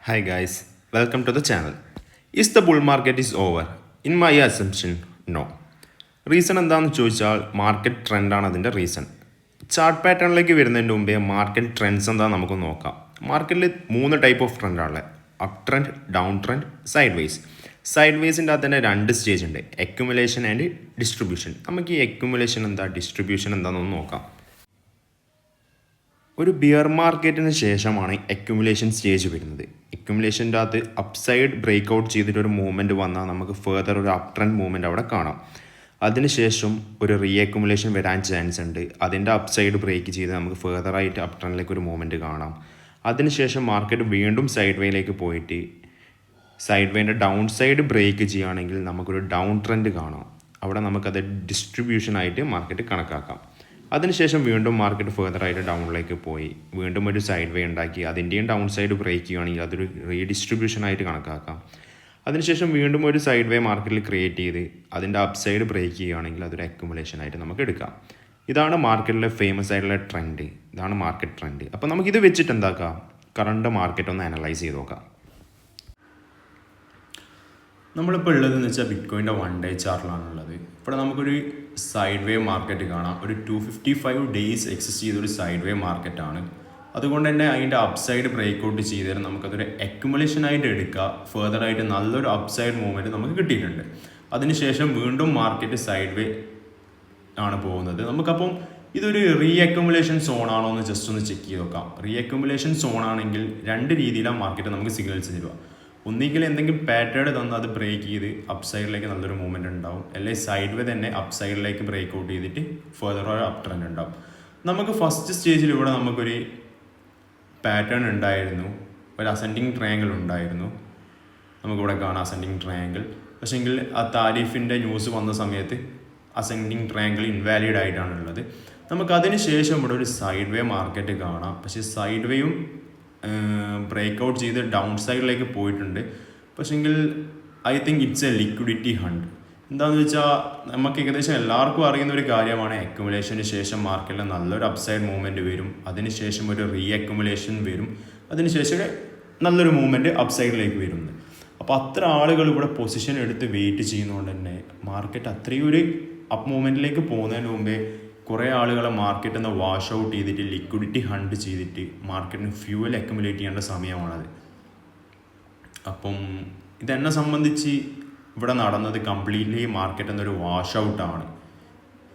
Hi guys, welcome to the channel. Is the bull market is over? In my assumption, no. Reason എന്താണെന്ന് ചോദിച്ചാൽ market ട്രെൻഡാണ് അതിൻ്റെ reason. Chart പാറ്റേണിലേക്ക് വരുന്നതിന് മുമ്പേ market trends എന്താണെന്ന് നമുക്ക് നോക്കാം. മാർക്കറ്റിൽ 3 ടൈപ്പ് ഓഫ് ട്രെൻഡാണുള്ളത്. Up trend, down trend, sideways. Side വേസിൻ്റെ അകത്ത് തന്നെ 2 സ്റ്റേജ് ഉണ്ട്, അക്യുമുലേഷൻ ആൻഡ് ഡിസ്ട്രിബ്യൂഷൻ. നമുക്ക് ഈ അക്യുമുലേഷൻ എന്താ, ഡിസ്ട്രിബ്യൂഷൻ എന്താണെന്നൊന്ന് നോക്കാം. ഒരു ബിയർ മാർക്കറ്റിന് ശേഷമാണ് അക്യുമുലേഷൻ സ്റ്റേജ് വരുന്നത്. അക്യുമുലേഷൻ്റെ അകത്ത് അപ്സൈഡ് ബ്രേക്ക് ഔട്ട് ചെയ്തിട്ട് ഒരു മൂവ്മെൻറ്റ് വന്നാൽ നമുക്ക് ഫെർദർ ഒരു അപ് ട്രെൻഡ് മൂവ്മെൻറ്റ് അവിടെ കാണാം. അതിനുശേഷം ഒരു റീ അക്യുമുലേഷൻ വരാൻ ചാൻസ് ഉണ്ട്. അതിൻ്റെ അപ്സൈഡ് ബ്രേക്ക് ചെയ്ത് നമുക്ക് ഫെർദറായിട്ട് അപ് ട്രെൻഡിലേക്ക് ഒരു മൂവ്മെൻറ്റ് കാണാം. അതിനുശേഷം മാർക്കറ്റ് വീണ്ടും സൈഡ് വേയിലേക്ക് പോയിട്ട് സൈഡ് വേൻ്റെ ഡൗൺ സൈഡ് ബ്രേക്ക് ചെയ്യുകയാണെങ്കിൽ നമുക്കൊരു ഡൗൺ ട്രെൻഡ് കാണാം. അവിടെ നമുക്കത് ഡിസ്ട്രിബ്യൂഷനായിട്ട് മാർക്കറ്റ് കണക്കാക്കാം. അതിനുശേഷം വീണ്ടും മാർക്കറ്റ് ഫെർദറായിട്ട് ഡൗണിലേക്ക് പോയി വീണ്ടും ഒരു സൈഡ് വേ ഉണ്ടാക്കി അതിൻ്റെയും ഡൗൺ സൈഡ് ബ്രേക്ക് ചെയ്യുകയാണെങ്കിൽ അതൊരു റീഡിസ്ട്രിബ്യൂഷനായിട്ട് കണക്കാക്കാം. അതിനുശേഷം വീണ്ടും ഒരു സൈഡ് വേ മാർക്കറ്റിൽ ക്രിയേറ്റ് ചെയ്ത് അതിൻ്റെ അപ് സൈഡ് ബ്രേക്ക് ചെയ്യുകയാണെങ്കിൽ അതൊരു അക്യുമുലേഷനായിട്ട് നമുക്ക് എടുക്കാം. ഇതാണ് മാർക്കറ്റിലെ ഫേമസ് ആയിട്ടുള്ള ട്രെൻഡ്. ഇതാണ് മാർക്കറ്റ് ട്രെൻഡ്. അപ്പോൾ നമുക്കിത് വെച്ചിട്ട് എന്താക്കാം, കറണ്ട് മാർക്കറ്റ് ഒന്ന് അനലൈസ് ചെയ്ത് നോക്കാം. നമ്മളിപ്പോൾ ഉള്ളതെന്ന് വെച്ചാൽ ബിറ്റ്കോയിൻ്റെ 1 ഡേ ചാർട്ടിലാണുള്ളത്. ഇവിടെ നമുക്കൊരു സൈഡ് വേ മാർക്കറ്റ് കാണാം. ഒരു 255 ഡേയ്സ് എക്സിസ്റ്റ് ചെയ്തൊരു സൈഡ് വേ മാർക്കറ്റാണ്. അതുകൊണ്ട് തന്നെ അതിൻ്റെ അപ്സൈഡ് ബ്രേക്ക് ഔട്ട് ചെയ്താൽ നമുക്കതൊരു അക്യുമുലേഷനായിട്ട് എടുക്കുക. ഫെർദറായിട്ട് നല്ലൊരു അപ്സൈഡ് മൂവ്മെൻറ്റ് നമുക്ക് കിട്ടിയിട്ടുണ്ട്. അതിനുശേഷം വീണ്ടും മാർക്കറ്റ് സൈഡ് വേ ആണ് പോകുന്നത്. നമുക്കപ്പം ഇതൊരു റീ അക്യുമുലേഷൻ സോൺ ആണോ എന്ന് ജസ്റ്റ് ഒന്ന് ചെക്ക് ചെയ്ത് നോക്കാം. റീ അക്യുമുലേഷൻ സോൺ ആണെങ്കിൽ 2 രീതിയിലാണ് മാർക്കറ്റ് നമുക്ക് സിഗ്നൽസ് തരിക. ഒന്നുകിൽ എന്തെങ്കിലും പാറ്റേൺ തന്ന് അത് ബ്രേക്ക് ചെയ്ത് അപ് സൈഡിലേക്ക് നല്ലൊരു മൂവ്മെൻറ്റ് ഉണ്ടാവും, അല്ലെങ്കിൽ സൈഡ് വേ തന്നെ അപ് സൈഡിലേക്ക് ബ്രേക്ക് ഔട്ട് ചെയ്തിട്ട് ഫെർദർ ഒരു അപ് ട്രെൻഡ് ഉണ്ടാവും. നമുക്ക് ഫസ്റ്റ് സ്റ്റേജിൽ ഇവിടെ നമുക്കൊരു പാറ്റേൺ ഉണ്ടായിരുന്നു, ഒരു അസെൻഡിങ് ട്രയാങ്കിൾ ഉണ്ടായിരുന്നു. നമുക്കിവിടെ കാണാം അസെൻഡിങ് ട്രയാങ്കിൾ. പക്ഷേങ്കിൽ ആ താരിഫിൻ്റെ ന്യൂസ് വന്ന സമയത്ത് അസെൻഡിങ് ട്രയാങ്കിൾ ഇൻവാലിഡ് ആയിട്ടാണുള്ളത്. നമുക്കതിന് ശേഷം ഇവിടെ ഒരു സൈഡ് വേ മാർക്കറ്റ് കാണാം. പക്ഷേ സൈഡ് വേയും ബ്രേക്ക് ഔട്ട് ചെയ്ത് ഡൗൺ സൈഡിലേക്ക് പോയിട്ടുണ്ട്. പക്ഷേങ്കിൽ I think it's A liquidity hunt. എന്താണെന്ന് വെച്ചാൽ നമുക്ക് ഏകദേശം എല്ലാവർക്കും അറിയുന്ന ഒരു കാര്യമാണ്, അക്യുമുലേഷന് ശേഷം മാർക്കറ്റിൽ നല്ലൊരു അപ്സൈഡ് മൂവ്മെൻറ്റ് വരും, അതിനുശേഷം ഒരു റീ അക്യുമുലേഷൻ വരും, അതിനുശേഷം നല്ലൊരു മൂവ്മെൻറ്റ് അപ്സൈഡിലേക്ക് വരുന്നത്. അപ്പോൾ അത്ര ആളുകൾ ഇവിടെ പൊസിഷൻ എടുത്ത് വെയിറ്റ് ചെയ്യുന്നതുകൊണ്ട് തന്നെ മാർക്കറ്റ് അത്രയും ഒരു അപ്പ് മൂവ്മെൻറ്റിലേക്ക് പോകുന്നതിന് മുമ്പേ കുറേ ആളുകളെ മാർക്കറ്റിൽ നിന്ന് വാഷ് ഔട്ട് ചെയ്തിട്ട് ലിക്വിഡിറ്റി ഹണ്ട് ചെയ്തിട്ട് മാർക്കറ്റിന് ഫ്യൂവൽ അക്യുമുലേറ്റ് ചെയ്യേണ്ട സമയമാണത്. അപ്പം ഇതെന്നെ സംബന്ധിച്ച് ഇവിടെ നടന്നത് കംപ്ലീറ്റ്ലി മാർക്കറ്റ് എന്നൊരു വാഷ് ഔട്ടാണ്.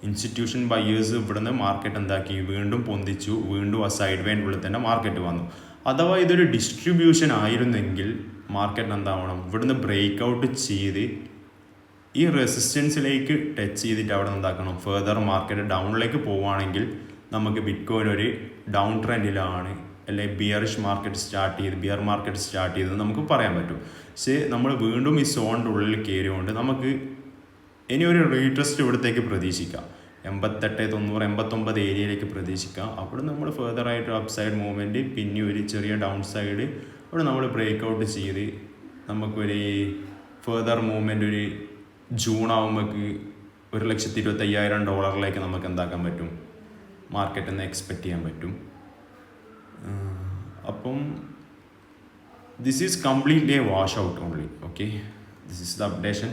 ഇൻസ്റ്റിറ്റ്യൂഷൻ ബയേഴ്സ് ഇവിടുന്ന് മാർക്കറ്റ് എന്താക്കി, വീണ്ടും പൊന്തിച്ചു, വീണ്ടും ആ സൈഡ് വേൻ്റെ ഉള്ളിൽ തന്നെ മാർക്കറ്റ് വന്നു. അഥവാ ഇതൊരു ഡിസ്ട്രിബ്യൂഷൻ ആയിരുന്നെങ്കിൽ മാർക്കറ്റ് എന്താവണം, ഇവിടുന്ന് ബ്രേക്ക് ഔട്ട് ചെയ്ത് ഈ റെസിസ്റ്റൻസിലേക്ക് ടച്ച് ചെയ്തിട്ട് അവിടെ എന്താക്കണം, ഫെർദർ മാർക്കറ്റ് ഡൗണിലേക്ക് പോവുകയാണെങ്കിൽ നമുക്ക് ബിറ്റ്കോയിൻ ഒരു ഡൗൺ ട്രെൻഡിലാണ്, അല്ലെങ്കിൽ ബിയർ മാർക്കറ്റ് സ്റ്റാർട്ട് ചെയ്തത് നമുക്ക് പറയാൻ പറ്റും. പക്ഷേ നമ്മൾ വീണ്ടും ഈ സോണിൻ്റെ ഉള്ളിൽ കയറിയുകൊണ്ട് നമുക്ക് ഇനി ഒരു റീട്രസ്റ്റ് ഇവിടത്തേക്ക് പ്രതീക്ഷിക്കാം. 88, 90, 89 ഏരിയയിലേക്ക് പ്രതീക്ഷിക്കാം. അവിടെ നമ്മൾ ഫെർദറായിട്ട് അപ്പ് സൈഡ് മൂവ്മെൻറ്റ്, പിന്നെ ഒരു ചെറിയ ഡൗൺ സൈഡ് അവിടെ നമ്മൾ ബ്രേക്ക് ഔട്ട് ചെയ്ത് നമുക്കൊരു ഫെർദർ മൂവ്മെൻറ്റ് ഒരു ജൂൺ ആകുമ്പോഴേക്ക് $1,25,000 നമുക്ക് എന്താക്കാൻ പറ്റും, മാർക്കറ്റിൽ നിന്ന് എക്സ്പെക്റ്റ് ചെയ്യാൻ പറ്റും. അപ്പം this is completely A wash out only. Okay, this is the updation.